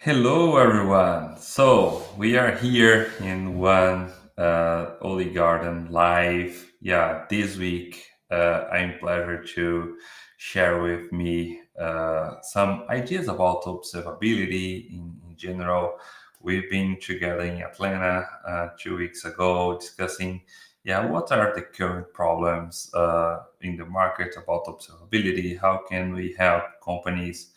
Hello, everyone. So we are here in one OllyGarden live. Yeah, this week I'm pleasure to share with me some ideas about observability in general. We've been together in Atlanta 2 weeks ago discussing, yeah, what are the current problems in the market about observability? How can we help companies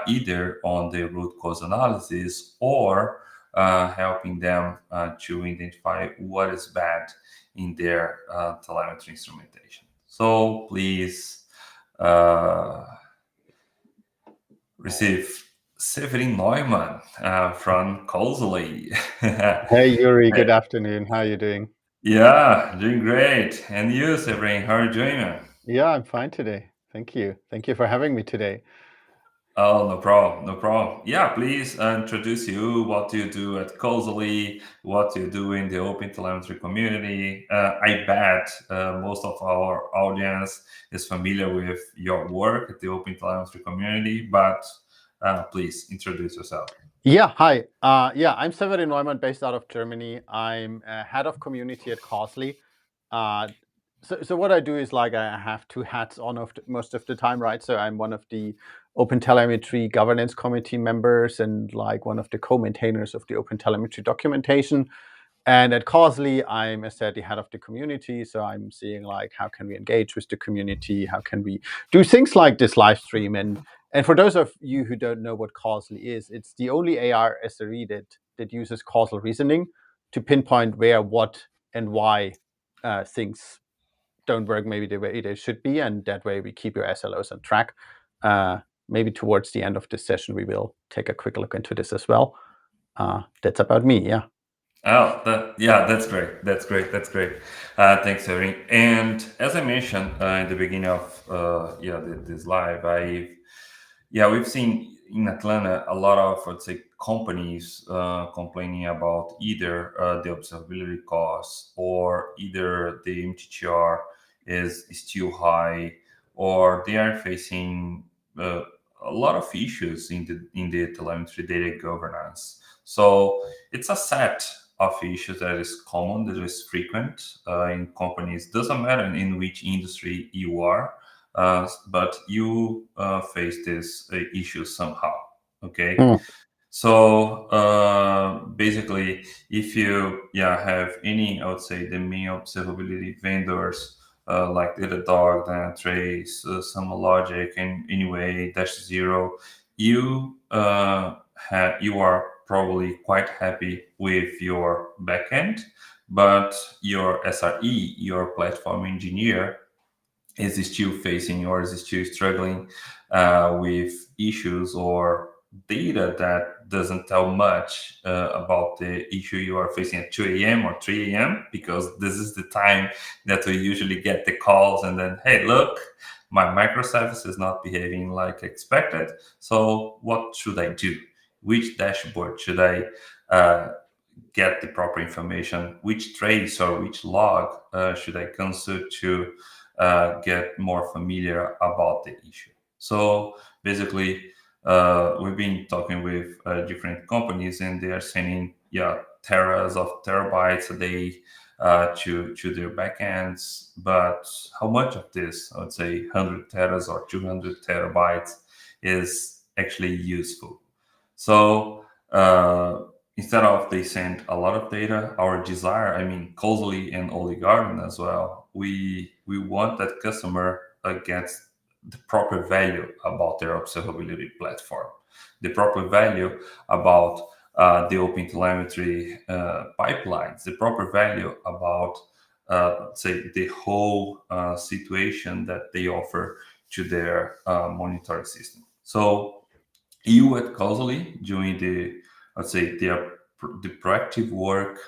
either on the root cause analysis or helping them to identify what is bad in their telemetry instrumentation. So please uh, receive Severin Neumann from causal. Hey Yuri, good afternoon. How are you doing? Yeah, doing great. And you, Severin, how are you doing, man? Yeah, I'm fine today. Thank you. Thank you for having me today. Oh, no problem, no problem. Yeah, please introduce you, what you do at Causally, what you do in the Open Telemetry community. I bet most of our audience is familiar with your work at the Open Telemetry community, but please introduce yourself. Yeah, hi. I'm Severin Neumann, based out of Germany. I'm head of community at Causely. Uh, so what I do is like I have two hats on most of the time, right? So I'm one of the Open Telemetry governance committee members and like one of the co-maintainers of the Open Telemetry documentation. And at Causely, I'm, as said, the head of the community. So I'm seeing like how can we engage with the community? How can we do things like this live stream? And for those of you who don't know what Causely is, it's the only AR SRE that uses causal reasoning to pinpoint where, what, and why things don't work maybe the way they should be, and that way we keep your SLOs on track. Maybe towards the end of this session, we will take a quick look into this as well. That's about me. Yeah. Oh, yeah, that's great. That's great. That's great. Thanks, Erin. And as I mentioned in the beginning of this live, we've seen in Atlanta a lot of, let's say, companies complaining about either the observability costs or either the MTTR is too high, or they are facing a lot of issues in the telemetry data governance. So it's a set of issues that is common, that is frequent in companies. Doesn't matter in which industry you are, but you face this issue somehow. Okay, Hmm. so basically, if you have any, I would say the main observability vendors like Datadog, Dynatrace, Logic, and anyway Dash Zero, you are probably quite happy with your backend, but your SRE, your platform engineer, is still facing or is still struggling with issues or data that doesn't tell much about the issue you are facing at 2 a.m. or 3 a.m. because this is the time that we usually get the calls and then, hey, look, my microservice is not behaving like expected. So what should I do? Which dashboard should I get the proper information? Which trace or which log should I consult to get more familiar about the issue? So basically, we've been talking with different companies, and they are sending teras of terabytes a day to their backends. But how much of this, I would say, 100 teras or 200 terabytes, is actually useful? So instead of they send a lot of data, our desire, I mean, causally and OllyGarden as well, we want that customer gets the proper value about their observability platform, the proper value about the open telemetry pipelines, the proper value about say the whole situation that they offer to their monitoring system. So you at Causally doing the, let's say, the proactive work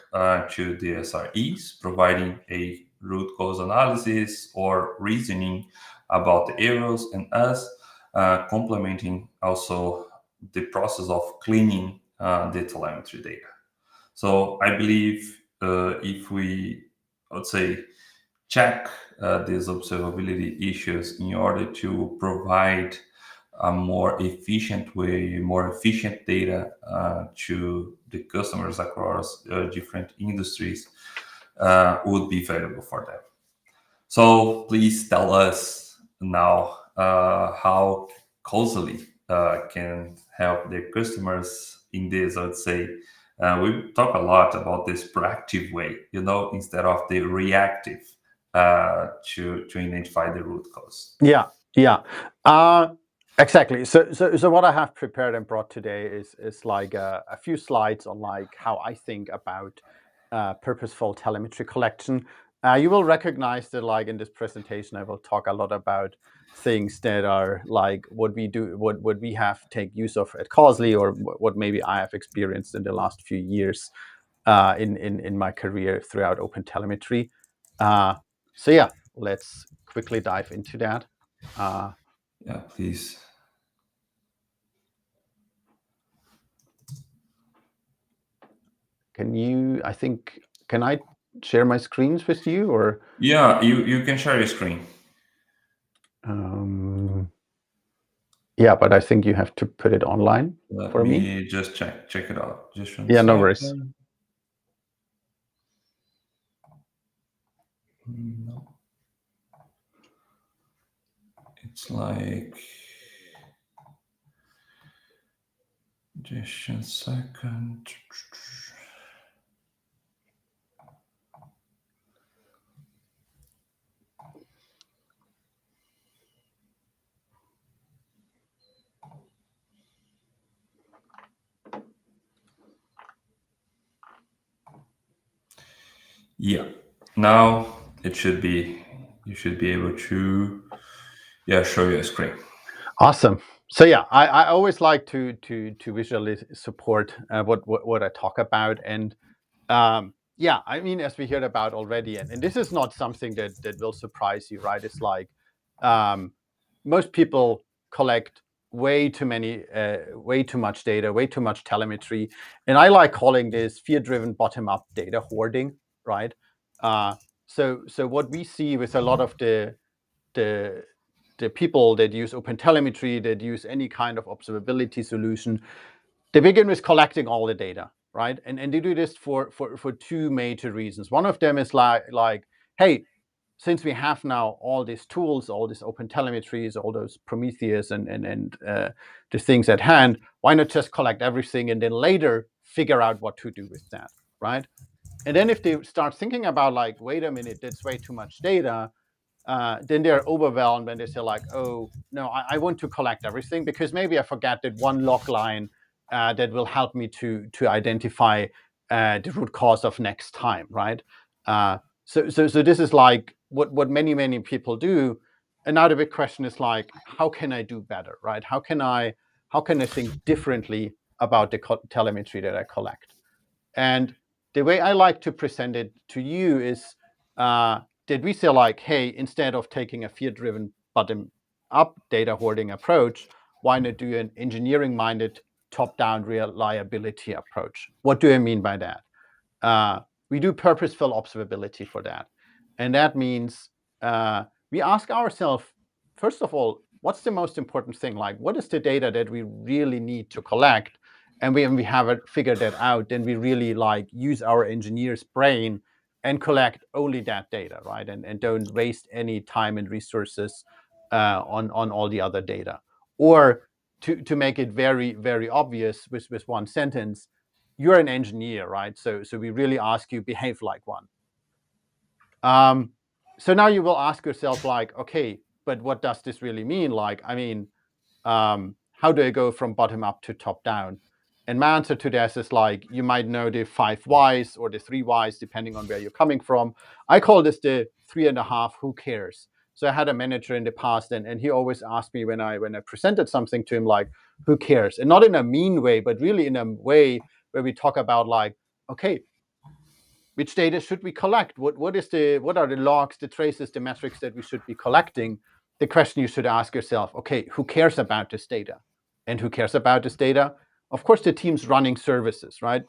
to the SREs, providing a root cause analysis or reasoning about the errors, and us complementing also the process of cleaning the telemetry data. So I believe if we, let's say, check these observability issues in order to provide a more efficient way, more efficient data to the customers across different industries would be valuable for them. So please tell us now how causally can help their customers in this. I would say we talk a lot about this proactive way, instead of the reactive to identify the root cause. Yeah. Exactly. So what I have prepared and brought today is like a few slides on like how I think about purposeful telemetry collection. You will recognize that like in this presentation, I will talk a lot about things that are like what we do, what we have take use of at Causally, or what maybe I have experienced in the last few years in my career throughout OpenTelemetry. So yeah, let's quickly dive into that. Yeah, please. Can I share my screens with you, or? Yeah, you can share your screen. Yeah, but I think you have to put it online Let for me. me just check it out. Just one Yeah, no second. worries. No. It's like just a second. Yeah. Now you should be able to show your screen. Awesome. So yeah, I always like to visually support what I talk about, and yeah, I mean, as we heard about already, and this is not something that will surprise you, right? It's like most people collect way too much data, way too much telemetry, and I like calling this fear-driven bottom-up data hoarding, right? So what we see with a lot of the people that use OpenTelemetry, that use any kind of observability solution, they begin with collecting all the data, right? And they do this for two major reasons. One of them is like, hey, since we have now all these tools, all these OpenTelemetries, all those Prometheus and the things at hand, why not just collect everything and then later figure out what to do with that, right? And then if they start thinking about like, wait a minute, that's way too much data, then they're overwhelmed and they say like, oh, no, I want to collect everything because maybe I forgot that one log line that will help me to identify the root cause of next time, right? So this is like what many people do. And now the big question is like, how can I do better, right? How can I think differently about the telemetry that I collect? And the way I like to present it to you is that we say like, hey, instead of taking a fear-driven bottom-up data hoarding approach, why not do an engineering-minded top-down reliability approach? What do I mean by that? We do purposeful observability for that. And that means we ask ourselves, first of all, what's the most important thing? Like, what is the data that we really need to collect? And when we have figured that out, then we really like use our engineer's brain and collect only that data, right? And don't waste any time and resources on all the other data. Or to make it very, very obvious with one sentence, you're an engineer, right? So we really ask you behave like one. So now you will ask yourself like, okay, but what does this really mean? Like, I mean, how do I go from bottom up to top down? And my answer to this is like, you might know the 5 whys or the 3 whys, depending on where you're coming from. I call this the 3.5 who cares. So I had a manager in the past, and he always asked me when I presented something to him, like, who cares? And not in a mean way, but really in a way where we talk about like, okay, which data should we collect? What are the logs, the traces, the metrics that we should be collecting? The question you should ask yourself, okay, who cares about this data? And who cares about this data? Of course, the teams running services, right?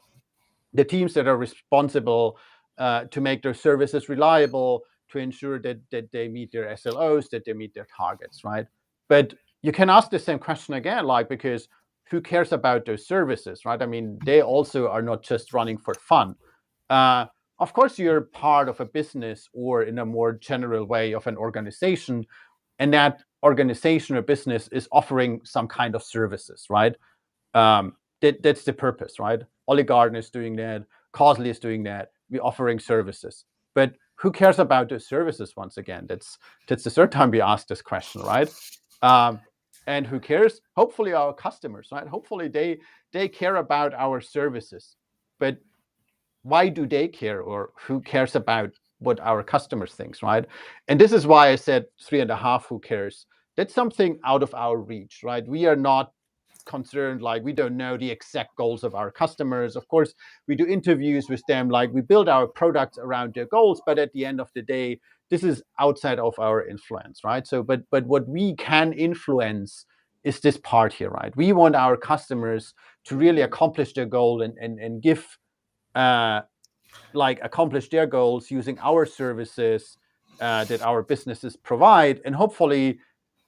The teams that are responsible to make their services reliable, to ensure that they meet their SLOs, that they meet their targets, right? But you can ask the same question again, like, because who cares about those services, right? I mean, they also are not just running for fun. Of course, you're part of a business, or in a more general way of an organization, and that organization or business is offering some kind of services, right? That's the purpose, right? OllyGarden is doing that. Causal is doing that. We're offering services. But who cares about those services? Once again, that's the third time we ask this question, right? And who cares? Hopefully our customers, right? Hopefully they care about our services. But why do they care, or who cares about what our customers thinks, right? And this is why I said 3.5, who cares? That's something out of our reach, right? We are not concerned, like, we don't know the exact goals of our customers. Of course, we do interviews with them, like, we build our products around their goals, but at the end of the day, this is outside of our influence, right? So but what we can influence is this part here, right? We want our customers to really accomplish their goal and give accomplish their goals using our services that our businesses provide, and hopefully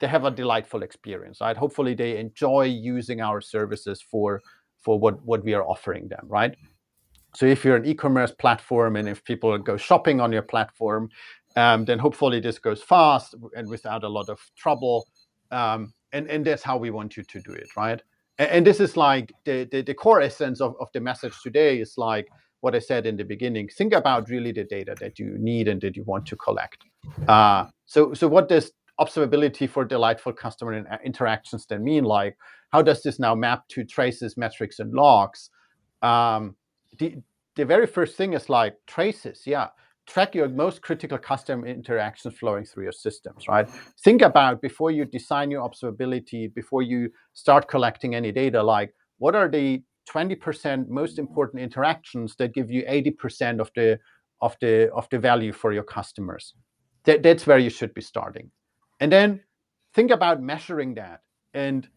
they have a delightful experience, right? Hopefully they enjoy using our services for what we are offering them, right? So if you're an e-commerce platform, and if people go shopping on your platform, then hopefully this goes fast and without a lot of trouble, and that's how we want you to do it, right? And this is like the core essence of the message today is like what I said in the beginning. Think about really the data that you need and that you want to collect. So what does observability for delightful customer interactions then mean? Like, how does this now map to traces, metrics, and logs? The very first thing is like traces. Yeah, track your most critical customer interactions flowing through your systems, right? Think about, before you design your observability, before you start collecting any data, like, what are the 20% most important interactions that give you 80% of the value for your customers? That's where you should be starting. And then think about measuring that. And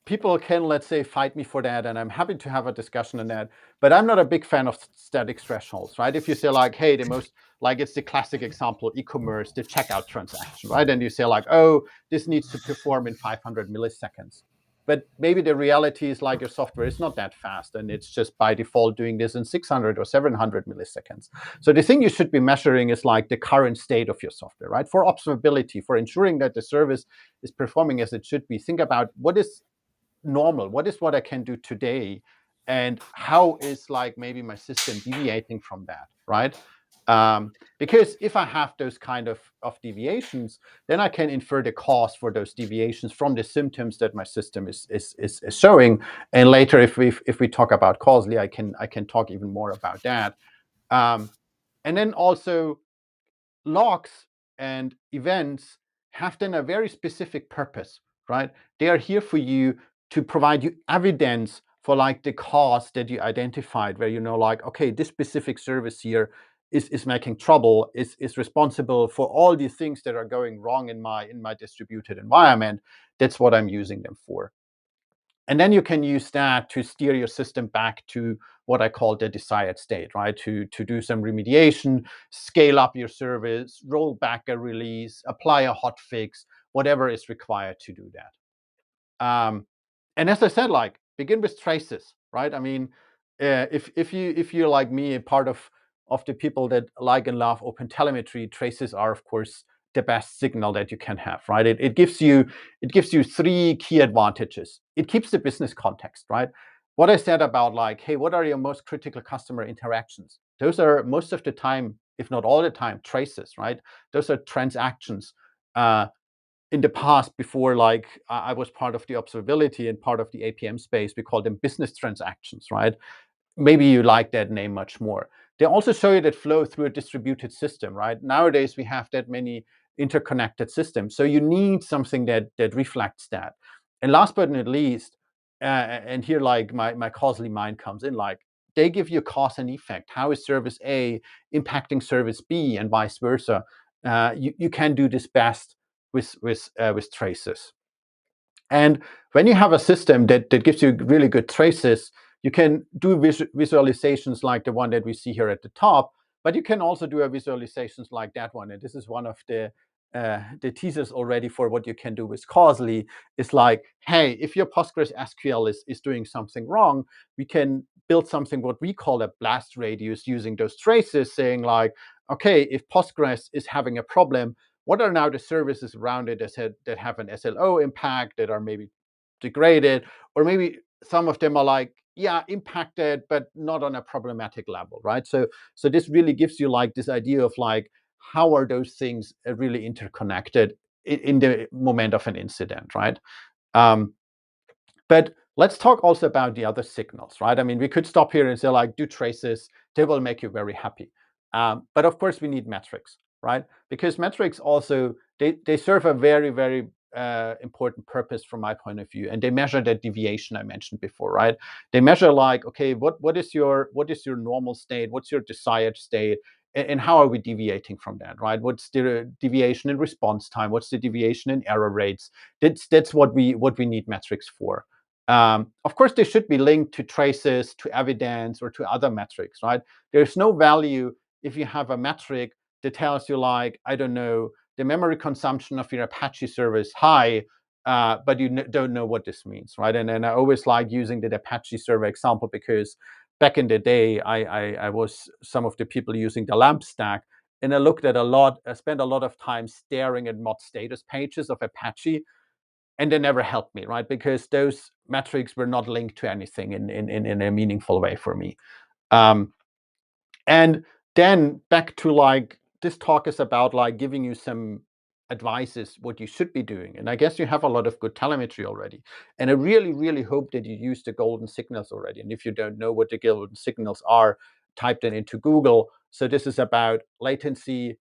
people can, let's say, fight me for that, and I'm happy to have a discussion on that. But I'm not a big fan of static thresholds, right? If you say like, hey, the most, like, it's the classic example, e-commerce, the checkout transaction, right? And you say like, oh, this needs to perform in 500 milliseconds. But maybe the reality is like your software is not that fast, and it's just by default doing this in 600 or 700 milliseconds. So the thing you should be measuring is like the current state of your software, right? For observability, for ensuring that the service is performing as it should be, think about what is normal, what is what I can do today, and how is like maybe my system deviating from that, right? Because if I have those kind of deviations, then I can infer the cause for those deviations from the symptoms that my system is showing. And later, if we talk about causally, I can talk even more about that. And then also logs and events have then a very specific purpose, right? They are here for you to provide you evidence for like the cause that you identified, where you know, like, okay, this specific service here is making trouble, is responsible for all the things that are going wrong in my distributed environment. That's what I'm using them for. And then you can use that to steer your system back to what I call the desired state, right? To do some remediation, scale up your service, roll back a release, apply a hot fix, whatever is required to do that. And as I said, like, begin with traces, right? I mean, if you're like me, a part of the people that like and love OpenTelemetry, traces are of course the best signal that you can have, right? It gives you three key advantages. It keeps the business context, right? What I said about like, hey, what are your most critical customer interactions? Those are most of the time, if not all the time, traces, right? Those are transactions. In the past, before like I was part of the observability and part of the APM space, we call them business transactions, right? Maybe you like that name much more. They also show you that flow through a distributed system, right? Nowadays, we have that many interconnected systems. So you need something that reflects that. And last but not least, and here like my causally mind comes in, like they give you cause and effect. How is service A impacting service B and vice versa? You can do this best with traces. And when you have a system that gives you really good traces, you can do visualizations like the one that we see here at the top, but you can also do visualizations like that one. And this is one of the the thesis already for what you can do with causally is like, hey, if your Postgres SQL is doing something wrong, we can build something what we call a blast radius using those traces, saying like, okay, if Postgres is having a problem, what are now the services around it that have an SLO impact, that are maybe degraded, or maybe some of them are like, yeah, impacted, but not on a problematic level, right? So this really gives you like this idea of like, how are those things really interconnected in the moment of an incident, right? But let's talk also about the other signals, right? I mean, we could stop here and say like, do traces, they will make you very happy. But of course we need metrics, right? Because metrics also, they serve a very, very important purpose from my point of view, and they measure that deviation I mentioned before, right? They measure like, okay, what is your normal state? What's your desired state? And how are we deviating from that, right? What's the deviation in response time? What's the deviation in error rates? That's what we need metrics for. Of course, they should be linked to traces, to evidence, or to other metrics, right? There's no value if you have a metric that tells you like, I don't know, the memory consumption of your Apache server is high, but you don't know what this means, right? And I always like using the Apache server example because back in the day, I was some of the people using the LAMP stack, and I spent a lot of time staring at mod status pages of Apache, and they never helped me, right? Because those metrics were not linked to anything in a meaningful way for me. And then back to like, this talk is about like giving you some advices what you should be doing. And I guess you have a lot of good telemetry already. And I really, really hope that you use the golden signals already. And if you don't know what the golden signals are, type them into Google. So this is about latency,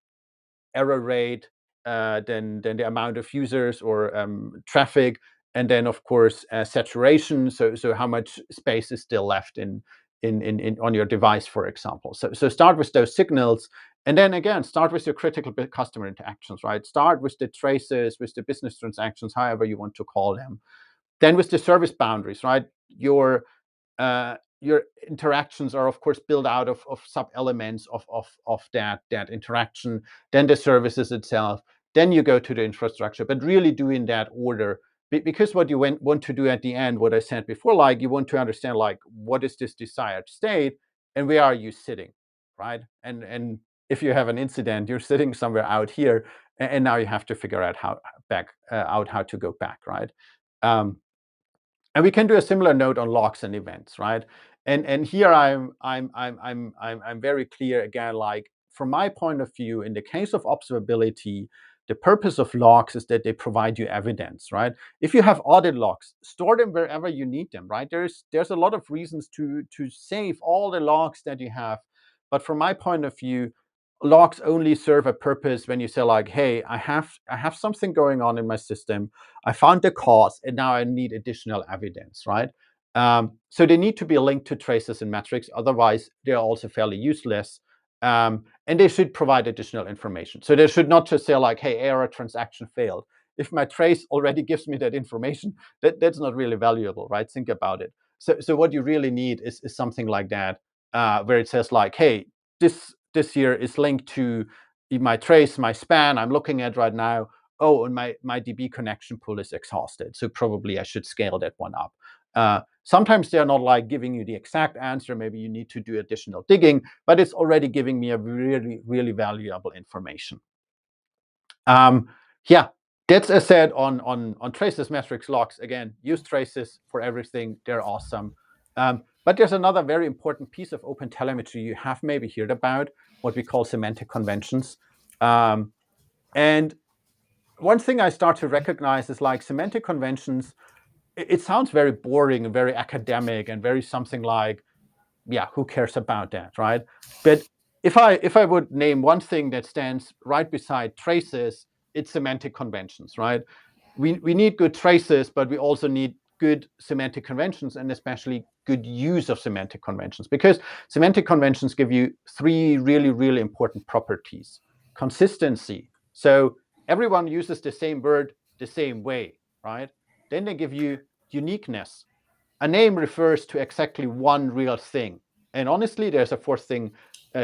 error rate, then the amount of users or traffic, and then of course saturation. So how much space is still left in on your device, for example. So start with those signals, and then again start with your critical customer interactions, right? Start with the traces, with the business transactions, however you want to call them. Then with the service boundaries, right? Your interactions are of course built out of sub-elements of that interaction, then the services itself, then you go to the infrastructure, but really do in that order. Because what you want to do at the end, what I said before, like you want to understand like, what is this desired state and where are you sitting, right? And if you have an incident, you're sitting somewhere out here, and now you have to figure out how to go back, right? And we can do a similar note on logs and events, right? And here I'm very clear again. Like from my point of view, in the case of observability, the purpose of logs is that they provide you evidence, right? If you have audit logs, store them wherever you need them, right? There's a lot of reasons to save all the logs that you have, but from my point of view, logs only serve a purpose when you say like, hey, I have something going on in my system. I found the cause, and now I need additional evidence, right? So they need to be linked to traces and metrics. Otherwise, they're also fairly useless. And they should provide additional information. So they should not just say like, hey, error transaction failed. If my trace already gives me that information, that's not really valuable, right? Think about it. So what you really need is something like that, where it says like, hey, this here is linked to my trace, my span I'm looking at right now. Oh, and my DB connection pool is exhausted. So probably I should scale that one up. Sometimes they're not like giving you the exact answer. Maybe you need to do additional digging, but it's already giving me a really, really valuable information. Yeah, that's a said on traces, metrics, logs. Again, use traces for everything. They're awesome. But there's another very important piece of OpenTelemetry you have maybe heard about, what we call semantic conventions. And one thing I start to recognize is like semantic conventions, it sounds very boring and very academic and very something like, yeah, who cares about that, right? But if I would name one thing that stands right beside traces, it's semantic conventions, right? We need good traces, but we also need good semantic conventions, and especially good use of semantic conventions, because semantic conventions give you three really, really important properties. Consistency. So everyone uses the same word the same way, right? Then they give you uniqueness. A name refers to exactly one real thing. And honestly, there's a fourth thing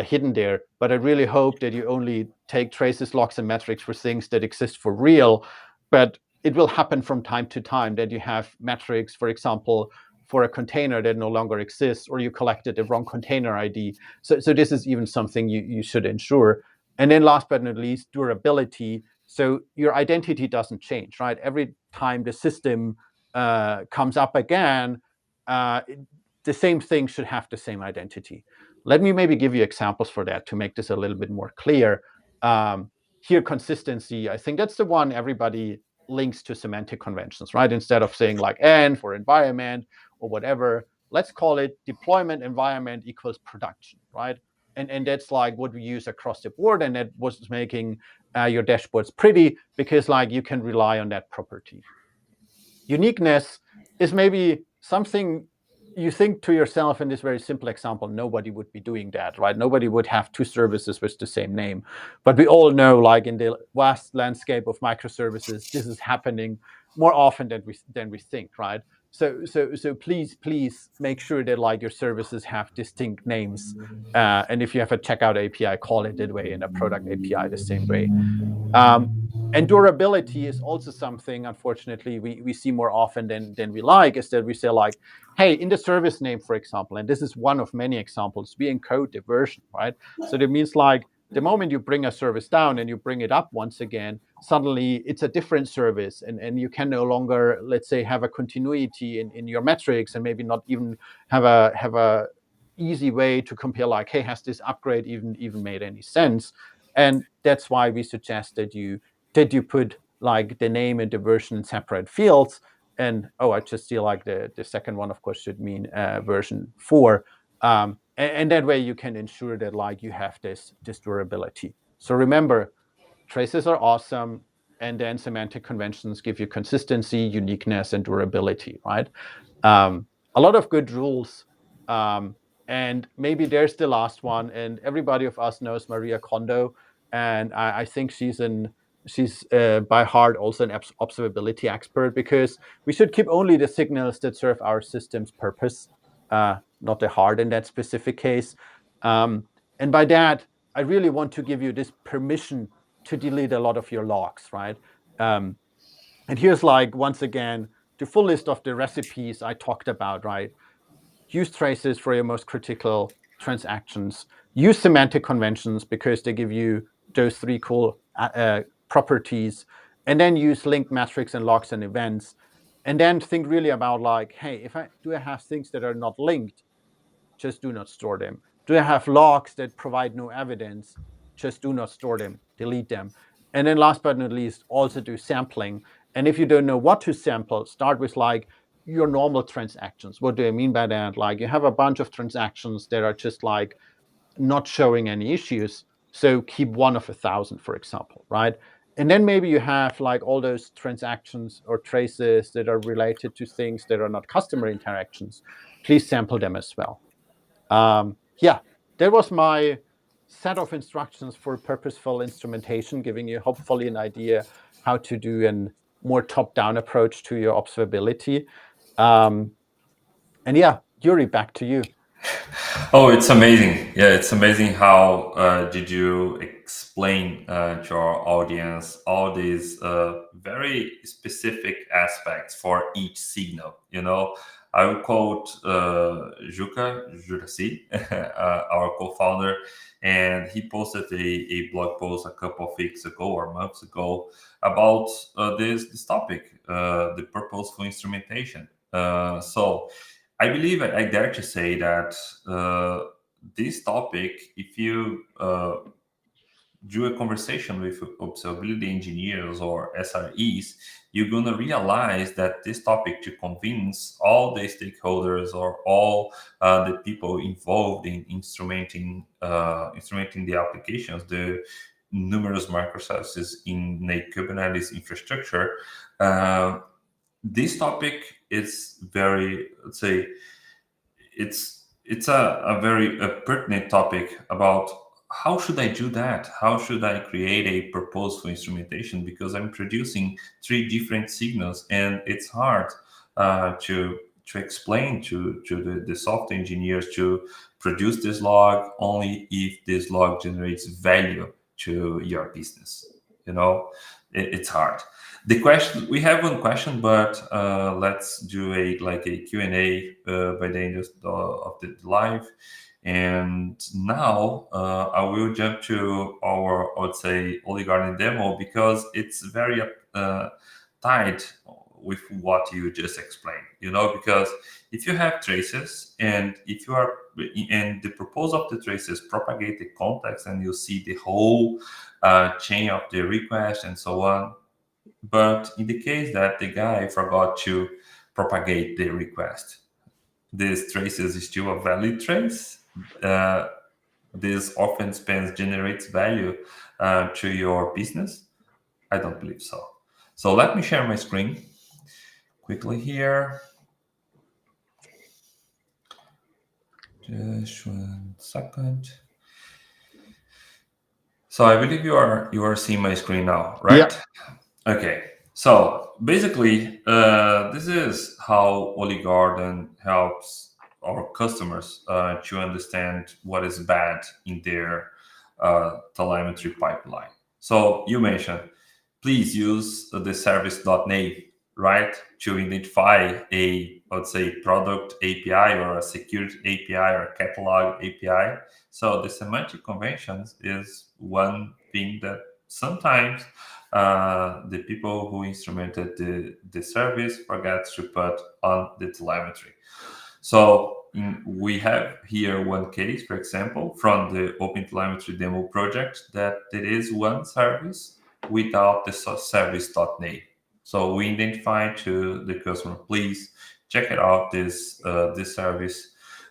hidden there. But I really hope that you only take traces, logs, and metrics for things that exist for real. But it will happen from time to time that you have metrics, for example, for a container that no longer exists, or you collected the wrong container ID. So this is even something you should ensure. And then last but not least, durability. So your identity doesn't change, right? Every time the system comes up again, the same thing should have the same identity. Let me maybe give you examples for that to make this a little bit more clear. Here, consistency, I think that's the one everybody links to semantic conventions, right? Instead of saying like N for environment or whatever, let's call it deployment environment equals production, right? And that's like what we use across the board, and that was making your dashboards pretty, because like you can rely on that property. Uniqueness is maybe something you think to yourself in this very simple example, nobody would be doing that, right? Nobody would have two services with the same name. But we all know, like in the vast landscape of microservices, this is happening more often than we think, right? So please make sure that like your services have distinct names. And if you have a checkout API, call it that way, and a product API the same way. And durability is also something, unfortunately, we see more often than we like, is that we say like, hey, in the service name, for example, and this is one of many examples, we encode the version, right? So that means like the moment you bring a service down and you bring it up once again, suddenly it's a different service, and you can no longer, let's say, have a continuity in your metrics, and maybe not even have a easy way to compare like, hey, has this upgrade even made any sense? And that's why we suggest that you put like the name and the version in separate fields. And I just see like the second one, of course, should mean version 4. And that way you can ensure that like you have this durability. So remember, traces are awesome, and then semantic conventions give you consistency, uniqueness, and durability, right? A lot of good rules. And maybe there's the last one, and everybody of us knows Maria Kondo, and I think she's by heart also an observability expert, because we should keep only the signals that serve our system's purpose, not the heart in that specific case. And by that, I really want to give you this permission to delete a lot of your logs, right? And here's like, once again, the full list of the recipes I talked about, right? Use traces for your most critical transactions. Use semantic conventions because they give you those 3 cool properties. And then use linked metrics and logs and events. And then think really about like, hey, do I have things that are not linked? Just do not store them. Do I have logs that provide no evidence? Just do not store them, delete them. And then last but not least, also do sampling. And if you don't know what to sample, start with like your normal transactions. What do I mean by that? Like you have a bunch of transactions that are just like not showing any issues. So keep 1 of 1,000, for example, right? And then maybe you have like all those transactions or traces that are related to things that are not customer interactions. Please sample them as well. Yeah, that was my set of instructions for purposeful instrumentation, giving you hopefully an idea how to do a more top-down approach to your observability. And yeah, Yuri, back to you. Oh, it's amazing. Yeah, it's amazing how did you explain to our audience all these very specific aspects for each signal. I will quote Juca Juraci, our co-founder, and he posted a blog post a couple of weeks ago or months ago about this topic, the purposeful instrumentation. So I believe I dare to say that this topic, if you do a conversation with observability engineers or SREs, you're going to realize that this topic, to convince all the stakeholders or all the people involved in instrumenting the applications, the numerous microservices in a Kubernetes infrastructure, this topic is very, let's say, it's a very pertinent topic about how should I do that? How should I create a purposeful instrumentation? Because I'm producing 3 different signals, and it's hard to explain to the software engineers to produce this log only if this log generates value to your business. It's hard. The question, we have one question, but let's do a Q&A by the end of the live. And now I will jump to our, I would say, OllyGarden demo, because it's very tied with what you just explained. Because if you have traces, and if you are, and the purpose of the traces propagate the context, and you see the whole chain of the request and so on. But in the case that the guy forgot to propagate the request, this trace is still a valid trace. This often spans generates value to your business. I don't believe so. So let me share my screen quickly here. Just 1 second. So I believe you are seeing my screen now, right? Yeah. Okay. So basically, this is how OllyGarden helps our customers to understand what is bad in their telemetry pipeline. So you mentioned, please use the service.name, right, to identify a, let's say, product API or a security API or a catalog API. So the semantic conventions is one thing that sometimes the people who instrumented the service forgets to put on the telemetry. So we have here one case, for example, from the OpenTelemetry demo project, that there is one service without the service.name. So we identify to the customer, please check it out, this service,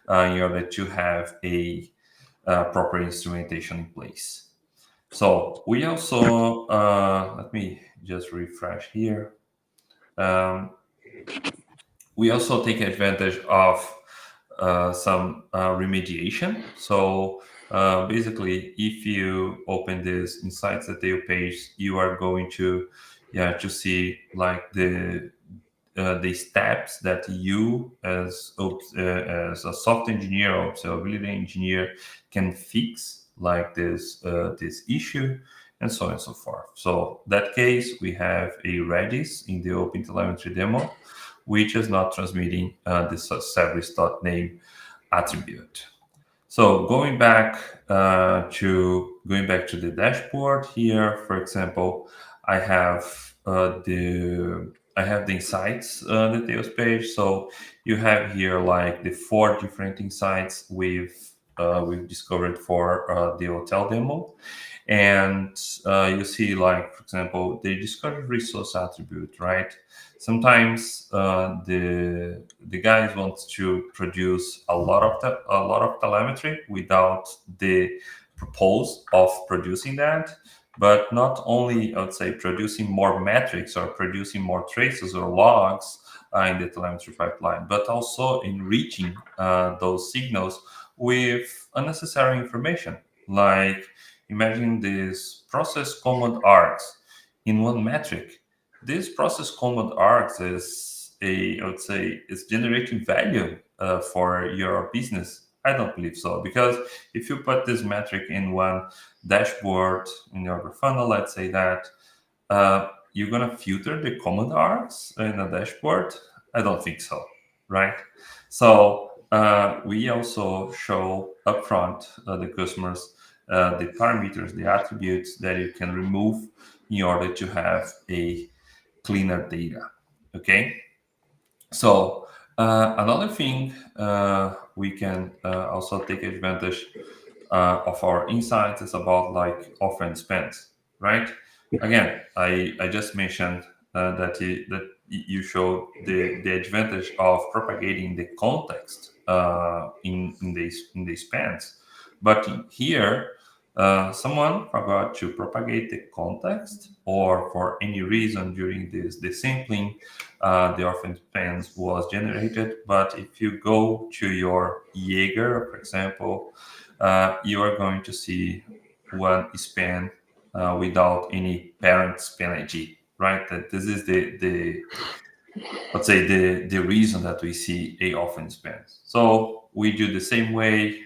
in order to have a proper instrumentation in place. So we also, let me just refresh here. We also take advantage of some remediation. So basically, if you open this Insights Detail page, you are going to see like the steps that you as a software engineer or observability engineer can fix, like this issue, and so on and so forth. So that case, we have a Redis in the OpenTelemetry demo, which is not transmitting the service.name attribute. So going back to the dashboard here, for example, I have the insights details page. So you have here like the 4 different insights we've discovered for the hotel demo. And you see, like, for example, the discovered resource attribute, right? Sometimes the guys want to produce a lot of telemetry without the purpose of producing that, but not only, I would say, producing more metrics or producing more traces or logs in the telemetry pipeline, but also enriching those signals with unnecessary information. Like, imagine this process command args in one metric. This process command args is I would say, is generating value for your business. I don't believe so, because if you put this metric in one dashboard in your funnel, let's say that, you're gonna filter the command args in a dashboard. I don't think so, right? So we also show upfront the customers the parameters, the attributes that you can remove in order to have a cleaner data. Okay. So another thing, we can also take advantage of our insights is about like offense spends, right? Again, I just mentioned that you show the advantage of propagating the context in the spans, but here someone forgot to propagate the context, or for any reason during the sampling, the offense spans was generated. But if you go to your Jaeger, for example, you are going to see one span without any parent span ID, right? That this is the let's say the reason that we see a often spans. So we do the same way.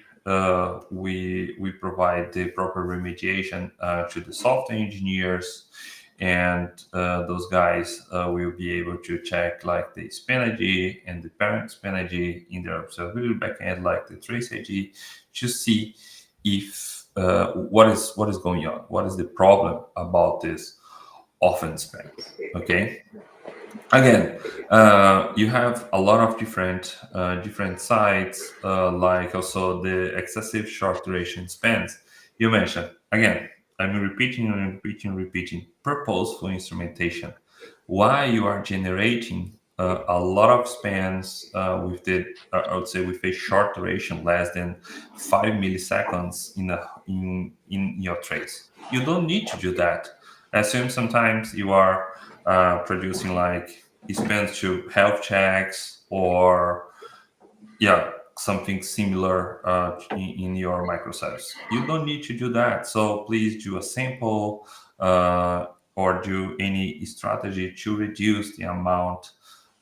We provide the proper remediation to the software engineers, and those guys will be able to check like the span ID and the parent span ID in their observability backend, like the trace ID, to see if what is going on, what is the problem about this often spans. Okay, again, you have a lot of different sites, like also the excessive short duration spans you mentioned. Again, I'm repeating and repeating purposeful instrumentation. Why you are generating a lot of spans with the I would say with a short duration less than 5 milliseconds in your trace. You don't need to do that. I assume sometimes you are producing like spans to health checks or yeah, something similar in your microservice. You don't need to do that. So please do a sample or do any strategy to reduce the amount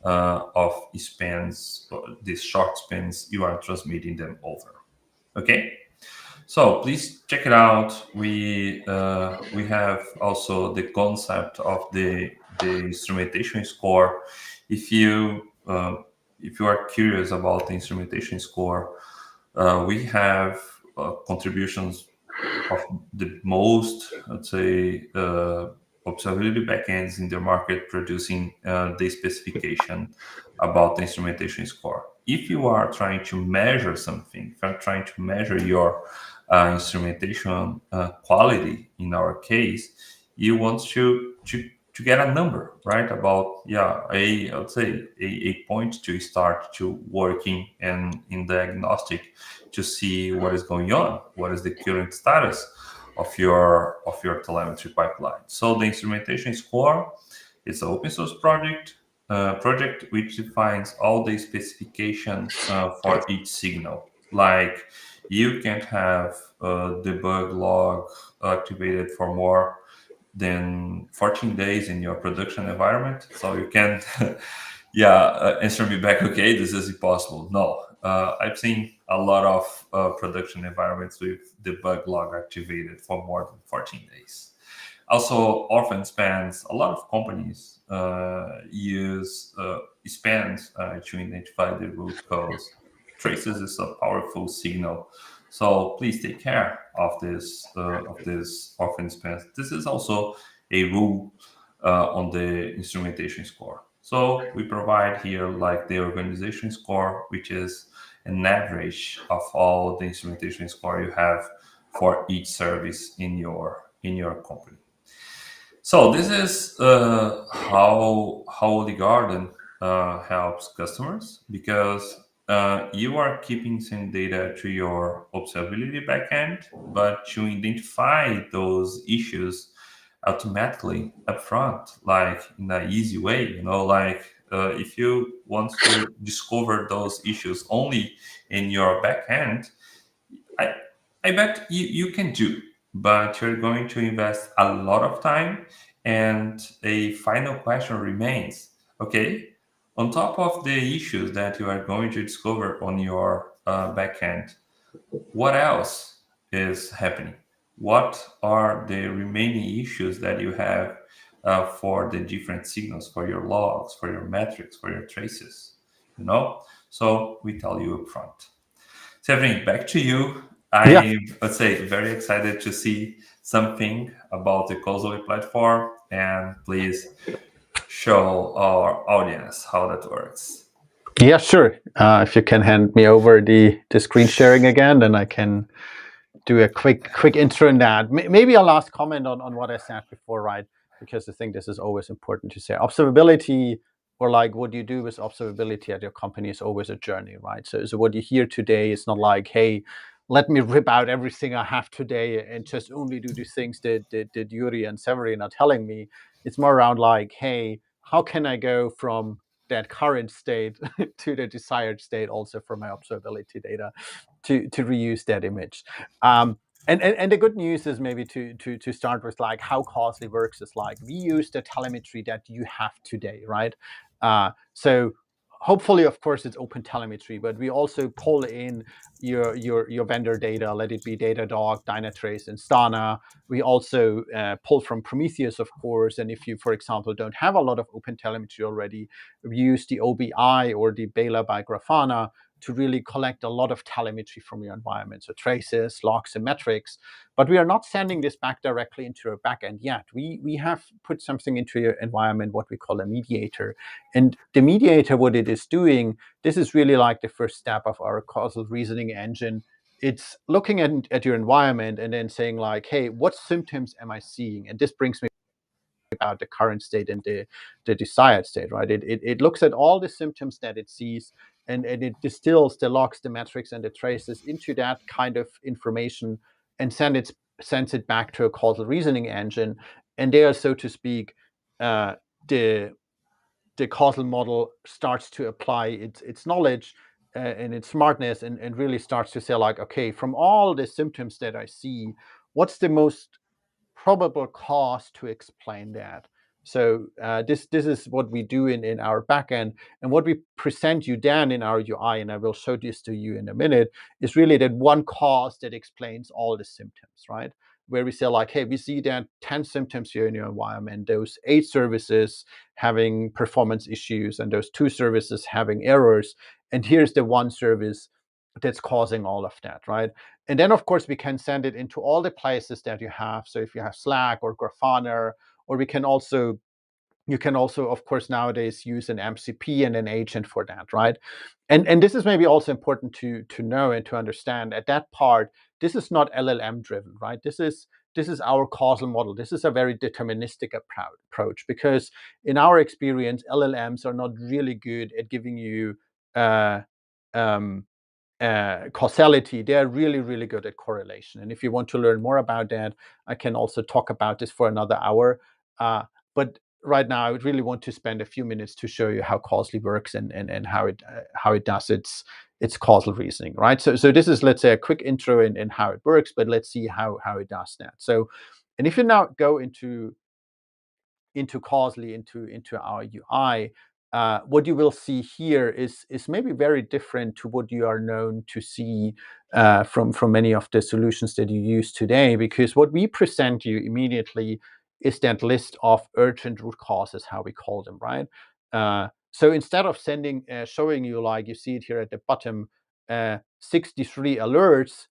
of spans, these short spans you are transmitting them over. Okay. So please check it out. We have also the concept of the instrumentation score. If you if you are curious about the instrumentation score, we have contributions of the most, let's say, observability backends in the market producing the specification about the instrumentation score. If you are trying to measure something, if you're trying to measure your instrumentation quality, in our case, you want to get a number, right? About I would say a point to start to working and in diagnostic to see what is going on, what is the current status of your telemetry pipeline. So the instrumentation score is an open source project which defines all the specifications for each signal. Like you can't have the bug log activated for more than 14 days in your production environment. So you can't answer me back, okay, this is impossible. No, I've seen a lot of production environments with the bug log activated for more than 14 days. Also, orphan spans, a lot of companies use spans to identify the root cause. Traces is a powerful signal. So please take care of this orphan spans. This is also a rule on the instrumentation score. So we provide here like the organization score, which is an average of all the instrumentation score you have for each service in your company. So this is how OllyGarden helps customers, because you are keeping some data to your observability backend, but to identify those issues automatically upfront, like in an easy way. Like if you want to discover those issues only in your backend, I I bet you can do, but you're going to invest a lot of time. And a final question remains, okay, on top of the issues that you are going to discover on your backend, what else is happening? What are the remaining issues that you have for the different signals, for your logs, for your metrics, for your traces? So we tell you upfront. Severin, back to you. Yeah, I'm, let's say, very excited to see something about the causal platform, and please show our audience how that works. yeah, sure. If you can hand me over the screen sharing again, then I can do a quick intro in that. Maybe a last comment on what I said before, right? Because I think this is always important to say. Observability, or like what you do with observability at your company, is always a journey, right? So what you hear today is not like, hey, let me rip out everything I have today and just only do the things that Yuri and Severin are telling me. It's more around like, hey, how can I go from that current state to the desired state, also from my observability data, to reuse that image. And the good news is, maybe to start with, like how Causely works is like we use the telemetry that you have today, right? So hopefully, of course, it's OpenTelemetry, but we also pull in your vendor data, let it be Datadog, Dynatrace, and Instana. We also pull from Prometheus, of course. And if you, for example, don't have a lot of OpenTelemetry already, we use the OBI or the Bela by Grafana to really collect a lot of telemetry from your environment, so traces, logs, and metrics. But we are not sending this back directly into your backend yet. We have put something into your environment, what we call a mediator. And the mediator, what it is doing, this is really like the first step of our causal reasoning engine. It's looking at your environment and then saying like, hey, what symptoms am I seeing? And this brings me about the current state and the desired state, right? It looks at all the symptoms that it sees, and it distills the logs, the metrics, and the traces into that kind of information and sends it back to a causal reasoning engine. And there, so to speak, the causal model starts to apply its knowledge and its smartness and really starts to say like, okay, from all the symptoms that I see, what's the most probable cause to explain that? So this is what we do in our backend, and what we present you then in our UI, and I will show this to you in a minute, is really that one cause that explains all the symptoms, right? Where we say like, hey, we see that 10 symptoms here in your environment, those 8 services having performance issues, and those 2 services having errors, and here's the one service that's causing all of that, right? And then, of course, we can send it into all the places that you have. So if you have Slack or Grafana, or you can also, of course, nowadays use an MCP and an agent for that, right? And this is maybe also important to know and to understand at that part. This is not LLM driven, right? This is our causal model. This is a very deterministic approach, because in our experience, LLMs are not really good at giving you causality. They're really, really good at correlation. And if you want to learn more about that, I can also talk about this for another hour. But right now, I would really want to spend a few minutes to show you how causally works and how it does its causal reasoning, right? So this is, let's say, a quick intro in how it works, but let's see how it does that. So, and if you now go into causally into our UI, what you will see here is maybe very different to what you are known to see from many of the solutions that you use today, because what we present you immediately is that list of urgent root causes, how we call them, right? So instead of showing you, like you see it here at the bottom, 63 alerts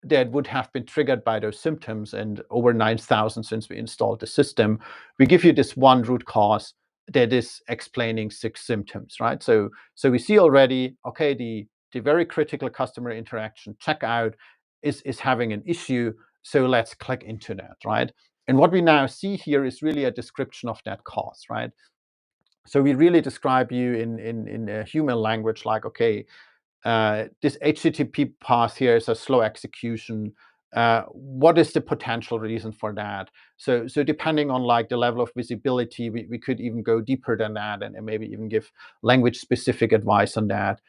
that would have been triggered by those symptoms, and over 9,000 since we installed the system, we give you this one root cause that is explaining 6 symptoms, right? So we see already, okay, the very critical customer interaction checkout is having an issue. So let's click into that, right? And what we now see here is really a description of that cause, right? So we really describe you in a human language, like, okay, this HTTP path here is a slow execution. What is the potential reason for that? So depending on like the level of visibility, we could even go deeper than that and maybe even give language specific advice on that.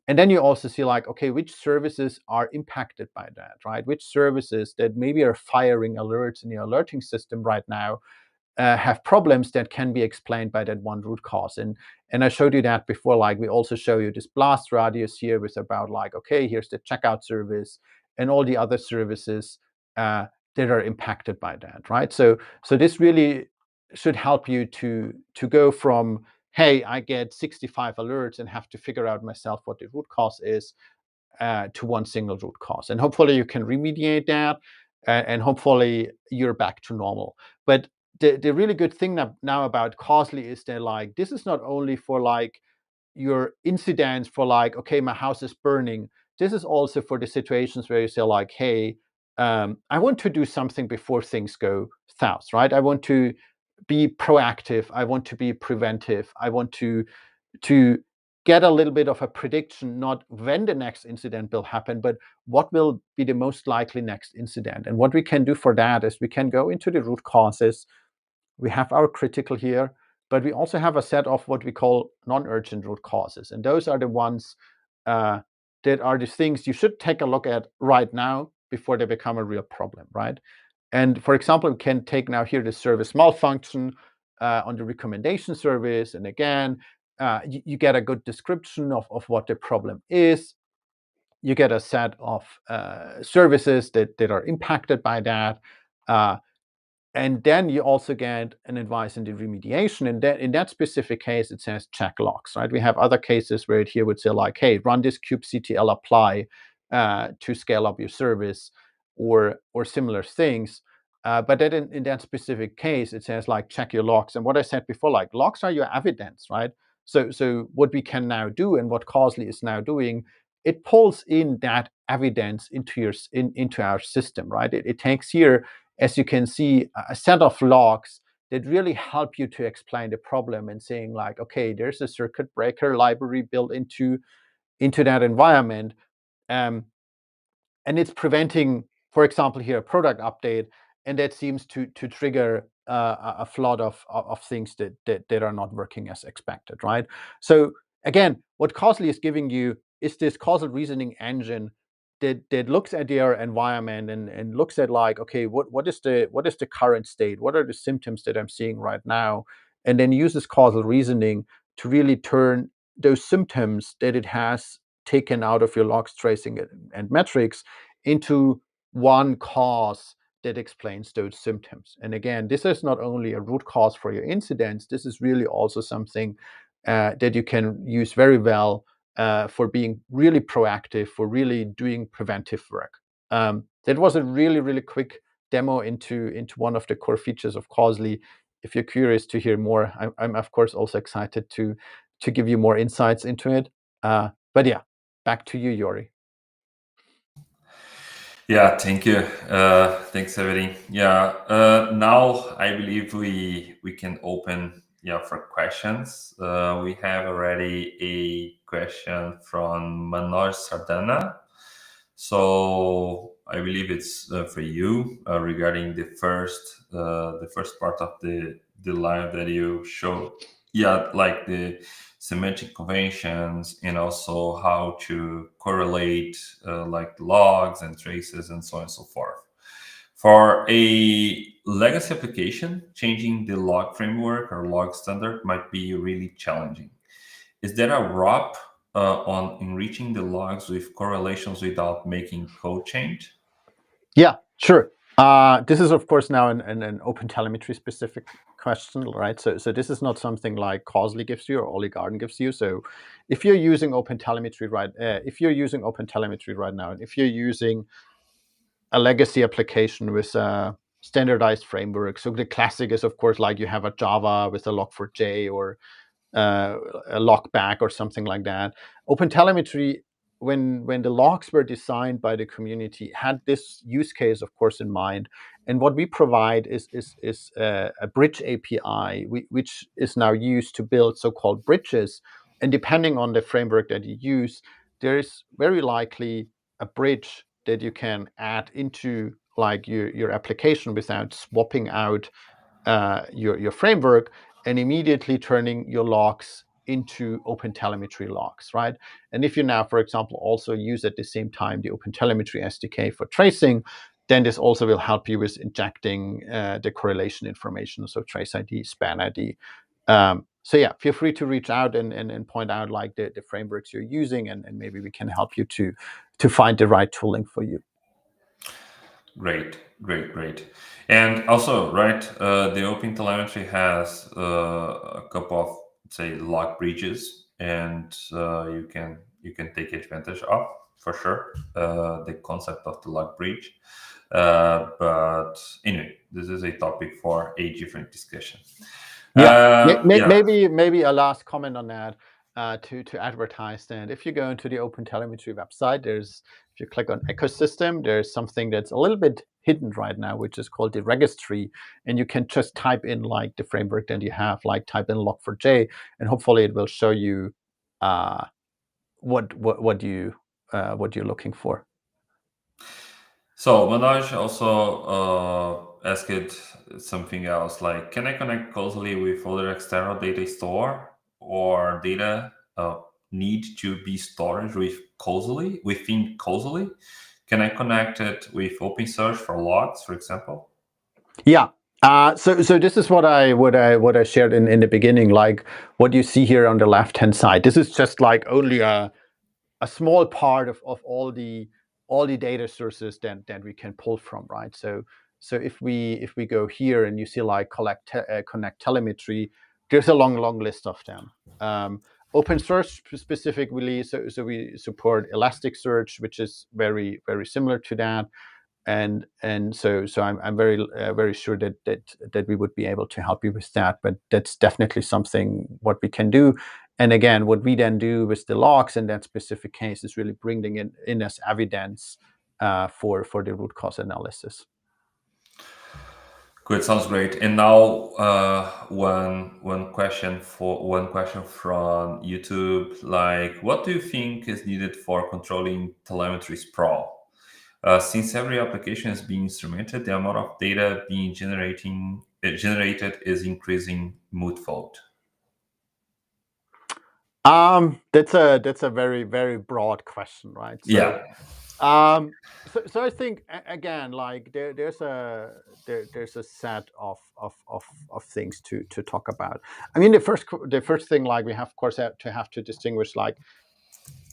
And then you also see like, okay, which services are impacted by that, right? Which services that maybe are firing alerts in the alerting system right now have problems that can be explained by that one root cause. And I showed you that before. Like, we also show you this blast radius here with about like, okay, here's the checkout service and all the other services that are impacted by that, right? So this really should help you to go from, hey, I get 65 alerts and have to figure out myself what the root cause is, to one single root cause. And hopefully you can remediate that, and hopefully you're back to normal. But the really good thing now about causally is that, like, this is not only for like your incidents for like, okay, my house is burning. This is also for the situations where you say like, hey, I want to do something before things go south, right? I want to be proactive. I want to be preventive. I want to get a little bit of a prediction, not when the next incident will happen, but what will be the most likely next incident. And what we can do for that is we can go into the root causes. We have our critical here, but we also have a set of what we call non-urgent root causes. And those are the ones that are the things you should take a look at right now before they become a real problem, right? And for example, we can take now here the service malfunction. on the recommendation service. And again, you get a good description of what the problem is. You get a set of services that are impacted by that. And then you also get an advice in the remediation. And in that specific case, it says check logs, right? We have other cases where it here would say like, hey, run this kubectl apply to scale up your service or similar things. But then in that specific case, it says like check your logs. And what I said before, like logs are your evidence, right? So what we can now do and what Causely is now doing, it pulls in that evidence into our system, right? It takes here, as you can see, a set of logs that really help you to explain the problem and saying like, okay, there's a circuit breaker library built into that environment. And it's preventing, for example, here a product update, and that seems to trigger a flood of things that are not working as expected, right? So again, what Causely is giving you is this causal reasoning engine that looks at your environment and looks at like, okay, what is the current state? What are the symptoms that I'm seeing right now? And then uses causal reasoning to really turn those symptoms that it has taken out of your logs tracing and metrics into one cause that explains those symptoms. And again, this is not only a root cause for your incidents, this is really also something that you can use very well for being really proactive, for really doing preventive work. That was a really, really quick demo into one of the core features of Causely. If you're curious to hear more, I'm of course also excited to give you more insights into it. But yeah, back to you, Yuri. Yeah, thank you. Thanks, Severin. Yeah, now I believe we can open for questions. We have already a question from Manoj Sardana. So I believe it's for you regarding the first part of the live that you showed. Yeah, like the semantic conventions and also how to correlate like logs and traces and so on and so forth. For a legacy application, changing the log framework or log standard might be really challenging. Is there a ROP on enriching the logs with correlations without making code change? Yeah, sure. This is, of course, now an OpenTelemetry specific question, right? So this is not something like Causely gives you or OllyGarden gives you. So if you're using OpenTelemetry right now, and if you're using a legacy application with a standardized framework, so the classic is, of course, like you have a Java with a log4j or a log back or something like that. OpenTelemetry, when the logs were designed by the community, had this use case, of course, in mind. And what we provide is a bridge API, which is now used to build so-called bridges. And depending on the framework that you use, there is very likely a bridge that you can add into like your application without swapping out your framework and immediately turning your logs into OpenTelemetry logs, right? And if you now, for example, also use at the same time the OpenTelemetry SDK for tracing, then this also will help you with injecting the correlation information, so trace ID, span ID. So yeah, feel free to reach out and point out like the frameworks you're using, and maybe we can help you to find the right tooling for you. Great. And also, right, the OpenTelemetry has a couple of, say, log bridges, and you can take advantage of for sure the concept of the log bridge. But anyway, this is a topic for a different discussion. Yeah, Yeah. maybe a last comment on that to advertise that. If you go into the OpenTelemetry website, if you click on ecosystem, there's something that's a little bit hidden right now, which is called the registry, and you can just type in like the framework that you have, like type in log4j, and hopefully it will show you what you're looking for. So Manoj also asked something else, like, can I connect causally with other external data store or data need to be stored within causally? Can I connect it with OpenSearch for logs, for example? Yeah, So this is what I shared in the beginning. Like what you see here on the left hand side. This is just like only a small part of all the data sources that we can pull from, right? So if we go here and you see like connect telemetry, there's a long list of them. Open source specifically, so we support Elasticsearch, which is very similar to that, and so I'm very sure that we would be able to help you with that. But that's definitely something what we can do. And again, what we then do with the logs in that specific case is really bringing in as evidence for the root cause analysis. Good, sounds great. And now, one question from YouTube, like, what do you think is needed for controlling telemetry sprawl? Since every application is being instrumented, the amount of data being generated is increasing multifold. That's a very broad question, right? So, Yeah, so I think again, like there's a set of things to talk about. I mean, the first thing, like we have, of course, have to distinguish, like,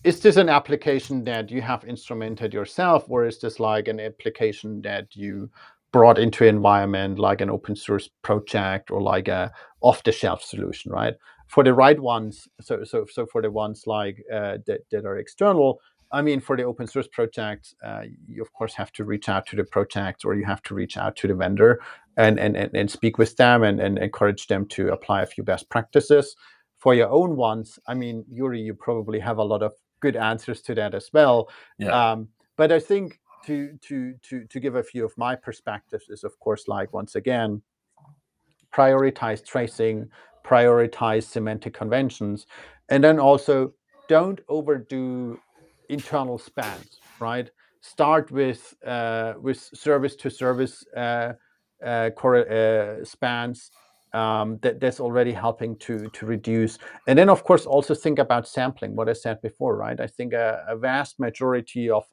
is this an application that you have instrumented yourself, or is this like an application that you brought into environment, like an open source project or like a off the shelf solution, right? For the right ones, so for the ones like that are external, I mean, for the open source projects, you of course have to reach out to the project, or you have to reach out to the vendor and speak with them and encourage them to apply a few best practices. For your own ones, I mean, Yuri, you probably have a lot of good answers to that as well. yeah, But I think to give a few of my perspectives is, of course, like, once again, prioritize tracing, prioritize semantic conventions, and then also don't overdo internal spans, right? Start with service to service spans. That's already helping to reduce. And then, of course, also think about sampling, what I said before, right? I think a vast majority of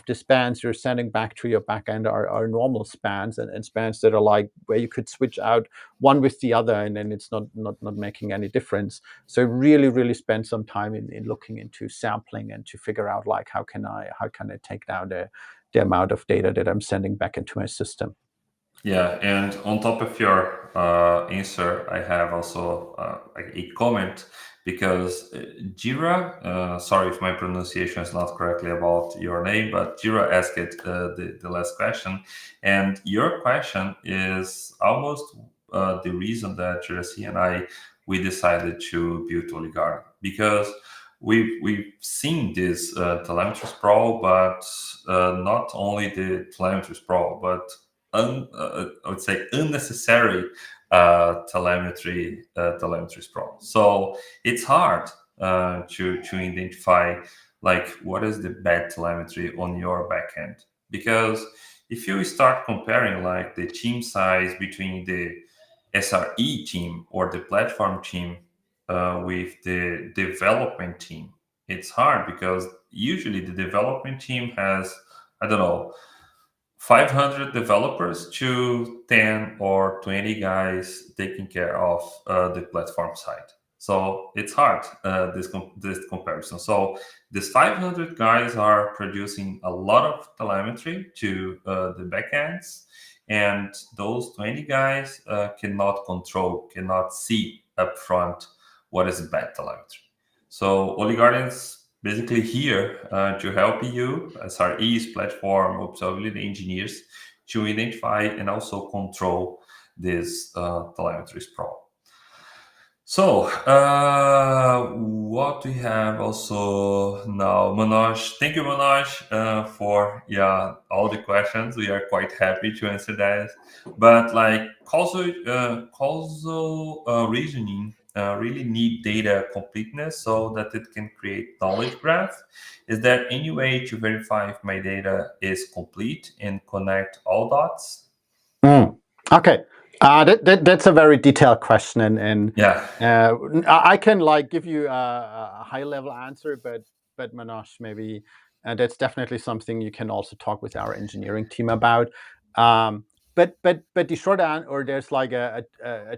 the spans you're sending back to your backend are normal spans, and spans that are like where you could switch out one with the other, and then it's not making any difference. So really spend some time in looking into sampling and to figure out, like, how can I take down the amount of data that I'm sending back into my system. yeah. And on top of your answer, I have also a comment, because Jira, sorry if my pronunciation is not correctly about your name, but Jira asked the last question. And your question is almost the reason that Jiraci and we decided to build OllyGarden, because we've seen this telemetry sprawl, but not only the telemetry sprawl, but I would say unnecessary telemetry sprawl. So it's hard to identify, like, what is the bad telemetry on your backend, because if you start comparing like the team size between the SRE team or the platform team with the development team, it's hard, because usually the development team has, I don't know, 500 developers to 10 or 20 guys taking care of the platform side. So it's hard, this comparison. So these 500 guys are producing a lot of telemetry to the backends, and those 20 guys cannot see upfront what is bad telemetry. So OllyGarden's basically here to help you, SREs, platform observability engineers, to identify and also control this telemetry sprawl. So, what we have also now, Manoj. Thank you, Manoj, for all the questions. We are quite happy to answer that. But like causal reasoning really need data completeness so that it can create knowledge graph. Is there any way to verify if my data is complete and connect all dots? Okay. That's a very detailed question, and Yeah, I can, like, give you a high level answer, but Manoj, maybe that's definitely something you can also talk with our engineering team about. but the short answer, or there's like a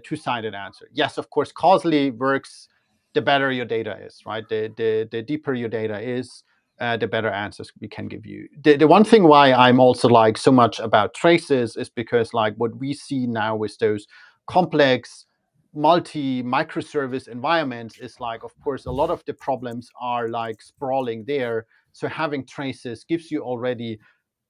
two-sided answer. Yes, of course, causally works. The better your data is, right? The deeper your data is, the better answers we can give you. The one thing why I'm also like so much about traces is because like what we see now with those complex microservice environments is like, of course, a lot of the problems are like sprawling there. So having traces gives you already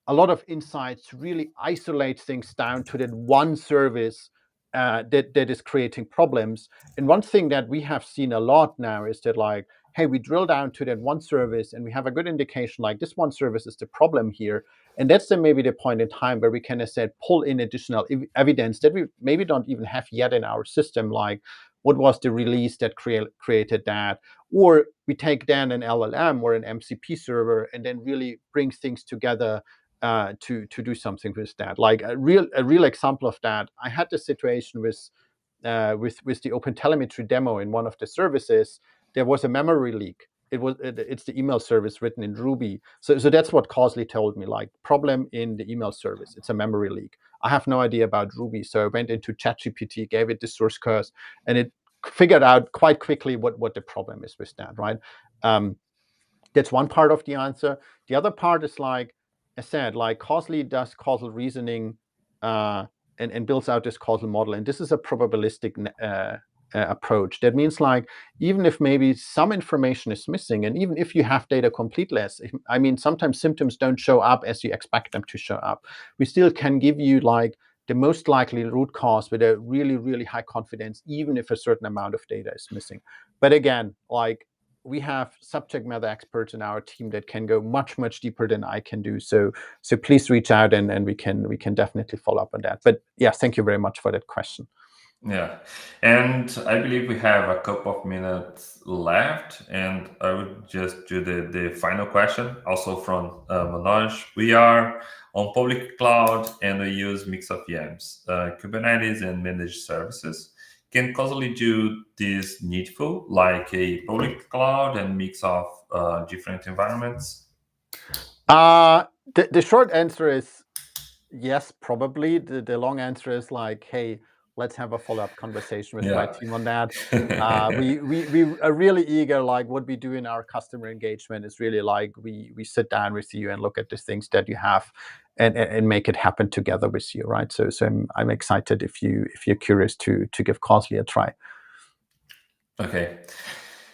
a lot of insights to really isolate things down to that one service that is creating problems. And one thing that we have seen a lot now is that like, hey, we drill down to that one service and we have a good indication like this one service is the problem here. And that's then maybe the point in time where we can, as I said, pull in additional evidence that we maybe don't even have yet in our system, like what was the release that created that? Or we take then an LLM or an MCP server and then really bring things together to do something with that. Like a real example of that, I had the situation with the OpenTelemetry demo in one of the services. There was a memory leak. It's the email service written in Ruby. So that's what Causely told me, like problem in the email service. It's a memory leak. I have no idea about Ruby. So I went into ChatGPT, gave it the source code, and it figured out quite quickly what the problem is with that, right? That's one part of the answer. The other part is like I said, like Causely does causal reasoning and builds out this causal model. And this is a probabilistic approach. That means like, even if maybe some information is missing, and even if you have data completeness, I mean, sometimes symptoms don't show up as you expect them to show up. We still can give you like the most likely root cause with a really, really high confidence, even if a certain amount of data is missing. But again, like, we have subject matter experts in our team that can go much, much deeper than I can do. So please reach out and we can definitely follow up on that. But yeah, thank you very much for that question. Yeah, and I believe we have a couple of minutes left, and I would just do the final question, also from Manoj. We are on public cloud, and we use mix of VMs, Kubernetes, and managed services. Can causally do this needful, like a public cloud and mix of different environments? The short answer is yes, probably. The long answer is like, hey, let's have a follow-up conversation with my team on that. We are really eager. Like what we do in our customer engagement is really like we sit down with you and look at the things that you have and make it happen together with you, right? So I'm excited if you're curious to give Causely a try. Okay.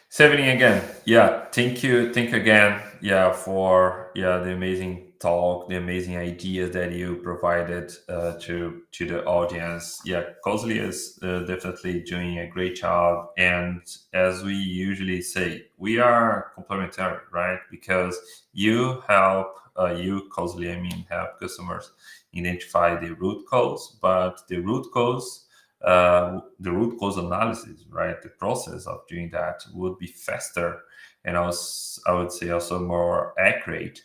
Severin again. Yeah, thank you again. Yeah, for the amazing talk, the amazing ideas that you provided to the audience. Yeah, Causely is definitely doing a great job, and as we usually say, we are complementary, right? Because you help Causely, I mean, help customers identify the root cause, but the root cause analysis, right? The process of doing that would be faster, and also, I would say also more accurate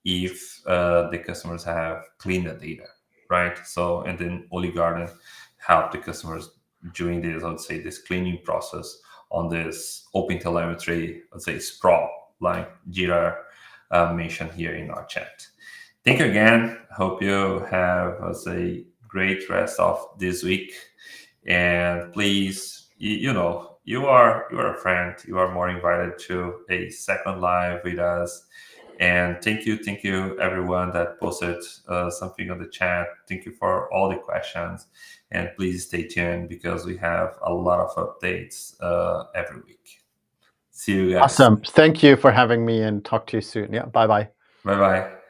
if the customers have cleaner data, right? So, and then OllyGarden help the customers doing this, I would say, this cleaning process on this OpenTelemetry, let's say, sprawl, like Jira mentioned here in our chat. Thank you again. Hope you have, let's say, great rest of this week. And please, you know, you are a friend. You are more invited to a second live with us. And thank you everyone that posted something on the chat. Thank you for all the questions, and please stay tuned because we have a lot of updates every week. See you guys. Awesome. Thank you for having me, and talk to you soon. Yeah. Bye bye. Bye bye.